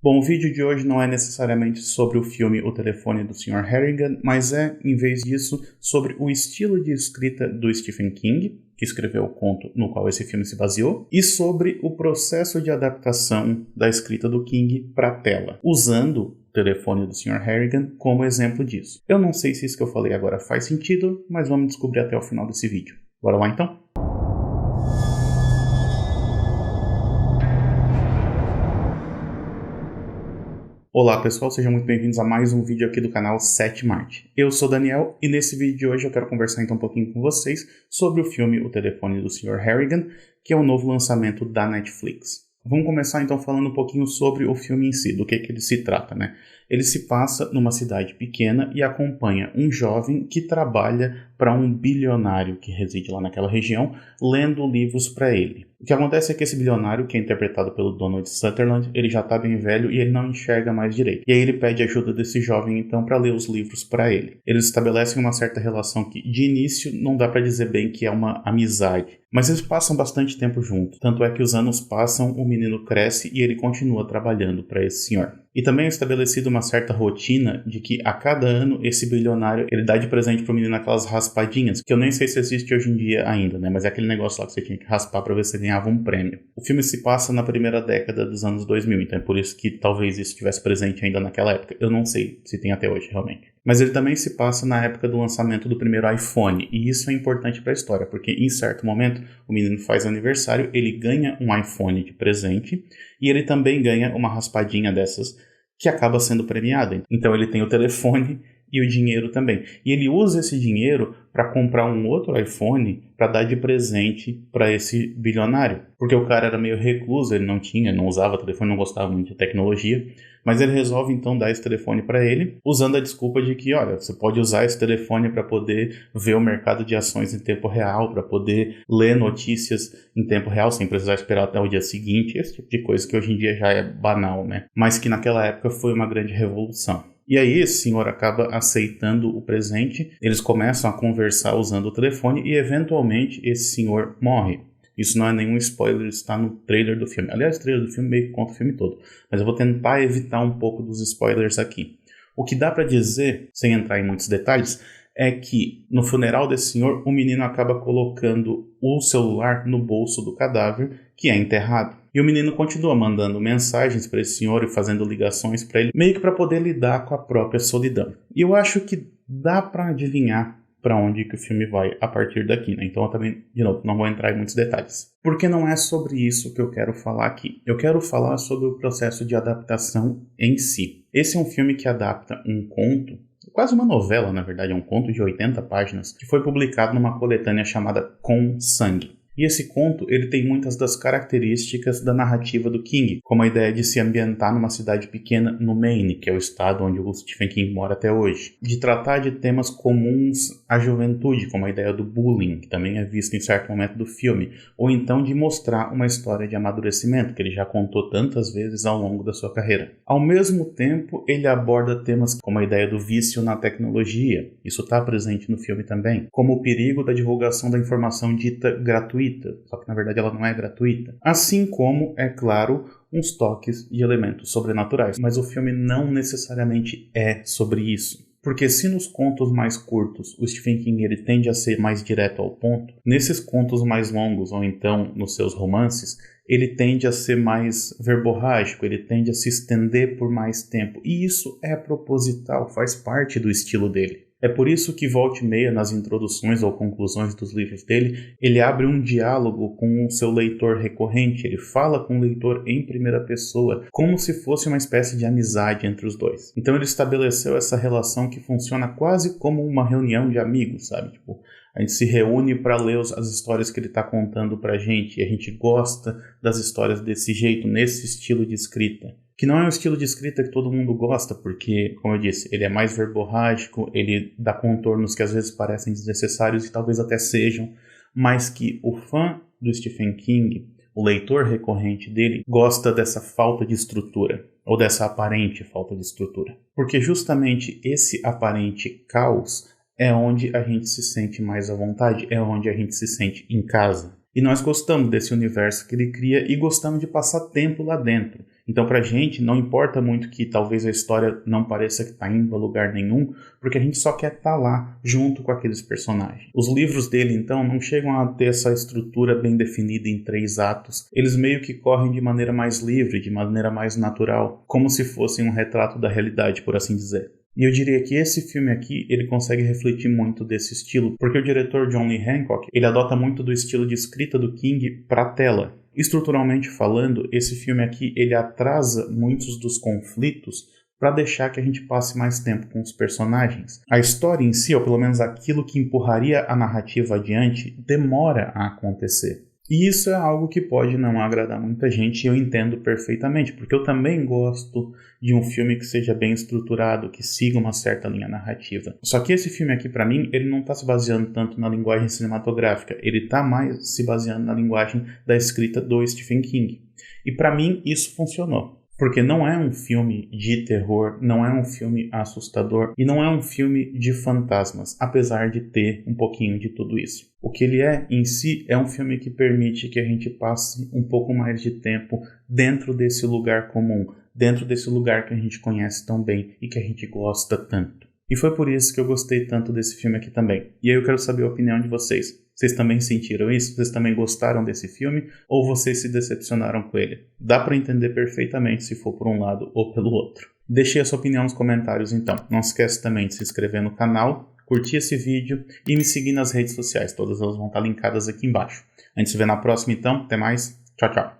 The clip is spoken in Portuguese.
Bom, o vídeo de hoje não é necessariamente sobre o filme O Telefone do Sr. Harrigan, mas é, em vez disso, sobre o estilo de escrita do Stephen King, que escreveu o conto no qual esse filme se baseou, e sobre o processo de adaptação da escrita do King para a tela, usando o telefone do Sr. Harrigan como exemplo disso. Eu não sei se isso que eu falei agora faz sentido, mas vamos descobrir até o final desse vídeo. Bora lá então? Olá pessoal, sejam muito bem-vindos a mais um vídeo aqui do canal 7 Marte. Eu sou Daniel e nesse vídeo de hoje eu quero conversar então um pouquinho com vocês sobre o filme O Telefone do Sr. Harrigan, que é o novo lançamento da Netflix. Vamos começar então falando um pouquinho sobre o filme em si, do que ele se trata, né? Ele se passa numa cidade pequena e acompanha um jovem que trabalha para um bilionário que reside lá naquela região, lendo livros para ele. O que acontece é que esse bilionário, que é interpretado pelo Donald Sutherland, ele já está bem velho e ele não enxerga mais direito. E aí ele pede ajuda desse jovem então para ler os livros para ele. Eles estabelecem uma certa relação que de início não dá para dizer bem que é uma amizade, mas eles passam bastante tempo juntos. Tanto é que os anos passam, o menino cresce e ele continua trabalhando para esse senhor. E também é estabelecida uma certa rotina de que a cada ano esse bilionário ele dá de presente pro menino aquelas raspadinhas, que eu nem sei se existe hoje em dia ainda, né? Mas é aquele negócio lá que você tinha que raspar para ver se ganhava um prêmio. O filme se passa na primeira década dos anos 2000, então é por isso que talvez isso estivesse presente ainda naquela época. Eu não sei se tem até hoje realmente. Mas ele também se passa na época do lançamento do primeiro iPhone, e isso é importante para a história, porque em certo momento o menino faz aniversário, ele ganha um iPhone de presente, e ele também ganha uma raspadinha dessas que acaba sendo premiada. Então ele tem o telefone e o dinheiro também. E ele usa esse dinheiro para comprar um outro iPhone para dar de presente para esse bilionário. Porque o cara era meio recluso, ele não usava telefone, não gostava muito de tecnologia. Mas ele resolve então dar esse telefone para ele, usando a desculpa de que, olha, você pode usar esse telefone para poder ver o mercado de ações em tempo real, para poder ler notícias em tempo real, sem precisar esperar até o dia seguinte, esse tipo de coisa que hoje em dia já é banal, né? Mas que naquela época foi uma grande revolução. E aí esse senhor acaba aceitando o presente, eles começam a conversar usando o telefone e eventualmente esse senhor morre. Isso não é nenhum spoiler, está no trailer do filme. Aliás, o trailer do filme meio que conta o filme todo, mas eu vou tentar evitar um pouco dos spoilers aqui. O que dá para dizer, sem entrar em muitos detalhes, é que no funeral desse senhor, o menino acaba colocando o celular no bolso do cadáver, que é enterrado. E o menino continua mandando mensagens para esse senhor e fazendo ligações para ele, meio que para poder lidar com a própria solidão. E eu acho que dá para adivinhar para onde que o filme vai a partir daqui, né? Então eu também, de novo, não vou entrar em muitos detalhes. Porque não é sobre isso que eu quero falar aqui. Eu quero falar sobre o processo de adaptação em si. Esse é um filme que adapta um conto, quase uma novela, na verdade, é um conto de 80 páginas, que foi publicado numa coletânea chamada Com Sangue. E esse conto, ele tem muitas das características da narrativa do King, como a ideia de se ambientar numa cidade pequena no Maine, que é o estado onde o Stephen King mora até hoje, de tratar de temas comuns à juventude, como a ideia do bullying, que também é visto em certo momento do filme, ou então de mostrar uma história de amadurecimento, que ele já contou tantas vezes ao longo da sua carreira. Ao mesmo tempo, ele aborda temas como a ideia do vício na tecnologia, isso está presente no filme também, como o perigo da divulgação da informação dita gratuita, só que na verdade ela não é gratuita. Assim como, é claro, uns toques de elementos sobrenaturais. Mas o filme não necessariamente é sobre isso. Porque se nos contos mais curtos o Stephen King ele tende a ser mais direto ao ponto, nesses contos mais longos, ou então nos seus romances, ele tende a ser mais verborrágico, ele tende a se estender por mais tempo. E isso é proposital, faz parte do estilo dele. É por isso que volta e meia, nas introduções ou conclusões dos livros dele, ele abre um diálogo com o seu leitor recorrente, ele fala com o leitor em primeira pessoa, como se fosse uma espécie de amizade entre os dois. Então ele estabeleceu essa relação que funciona quase como uma reunião de amigos, sabe? Tipo, a gente se reúne para ler as histórias que ele está contando pra gente, e a gente gosta das histórias desse jeito, nesse estilo de escrita. Que não é um estilo de escrita que todo mundo gosta, porque, como eu disse, ele é mais verborrágico, ele dá contornos que às vezes parecem desnecessários e talvez até sejam, mas que o fã do Stephen King, o leitor recorrente dele, gosta dessa falta de estrutura, ou dessa aparente falta de estrutura. Porque justamente esse aparente caos é onde a gente se sente mais à vontade, é onde a gente se sente em casa. E nós gostamos desse universo que ele cria e gostamos de passar tempo lá dentro. Então pra gente não importa muito que talvez a história não pareça que tá indo a lugar nenhum, porque a gente só quer estar lá junto com aqueles personagens. Os livros dele então não chegam a ter essa estrutura bem definida em 3 atos. Eles meio que correm de maneira mais livre, de maneira mais natural, como se fossem um retrato da realidade, por assim dizer. E eu diria que esse filme aqui, ele consegue refletir muito desse estilo, porque o diretor John Lee Hancock, ele adota muito do estilo de escrita do King para a tela. Estruturalmente falando, esse filme aqui, ele atrasa muitos dos conflitos para deixar que a gente passe mais tempo com os personagens. A história em si, ou pelo menos aquilo que empurraria a narrativa adiante, demora a acontecer. E isso é algo que pode não agradar muita gente, e eu entendo perfeitamente, porque eu também gosto de um filme que seja bem estruturado, que siga uma certa linha narrativa. Só que esse filme aqui, pra mim, ele não tá se baseando tanto na linguagem cinematográfica, ele tá mais se baseando na linguagem da escrita do Stephen King. E pra mim, isso funcionou. Porque não é um filme de terror, não é um filme assustador e não é um filme de fantasmas, apesar de ter um pouquinho de tudo isso. O que ele é, em si, é um filme que permite que a gente passe um pouco mais de tempo dentro desse lugar comum, dentro desse lugar que a gente conhece tão bem e que a gente gosta tanto. E foi por isso que eu gostei tanto desse filme aqui também. E aí eu quero saber a opinião de vocês. Vocês também sentiram isso? Vocês também gostaram desse filme? Ou vocês se decepcionaram com ele? Dá para entender perfeitamente se for por um lado ou pelo outro. Deixe a sua opinião nos comentários então. Não esquece também de se inscrever no canal, curtir esse vídeo e me seguir nas redes sociais. Todas elas vão estar linkadas aqui embaixo. A gente se vê na próxima então. Até mais. Tchau, tchau.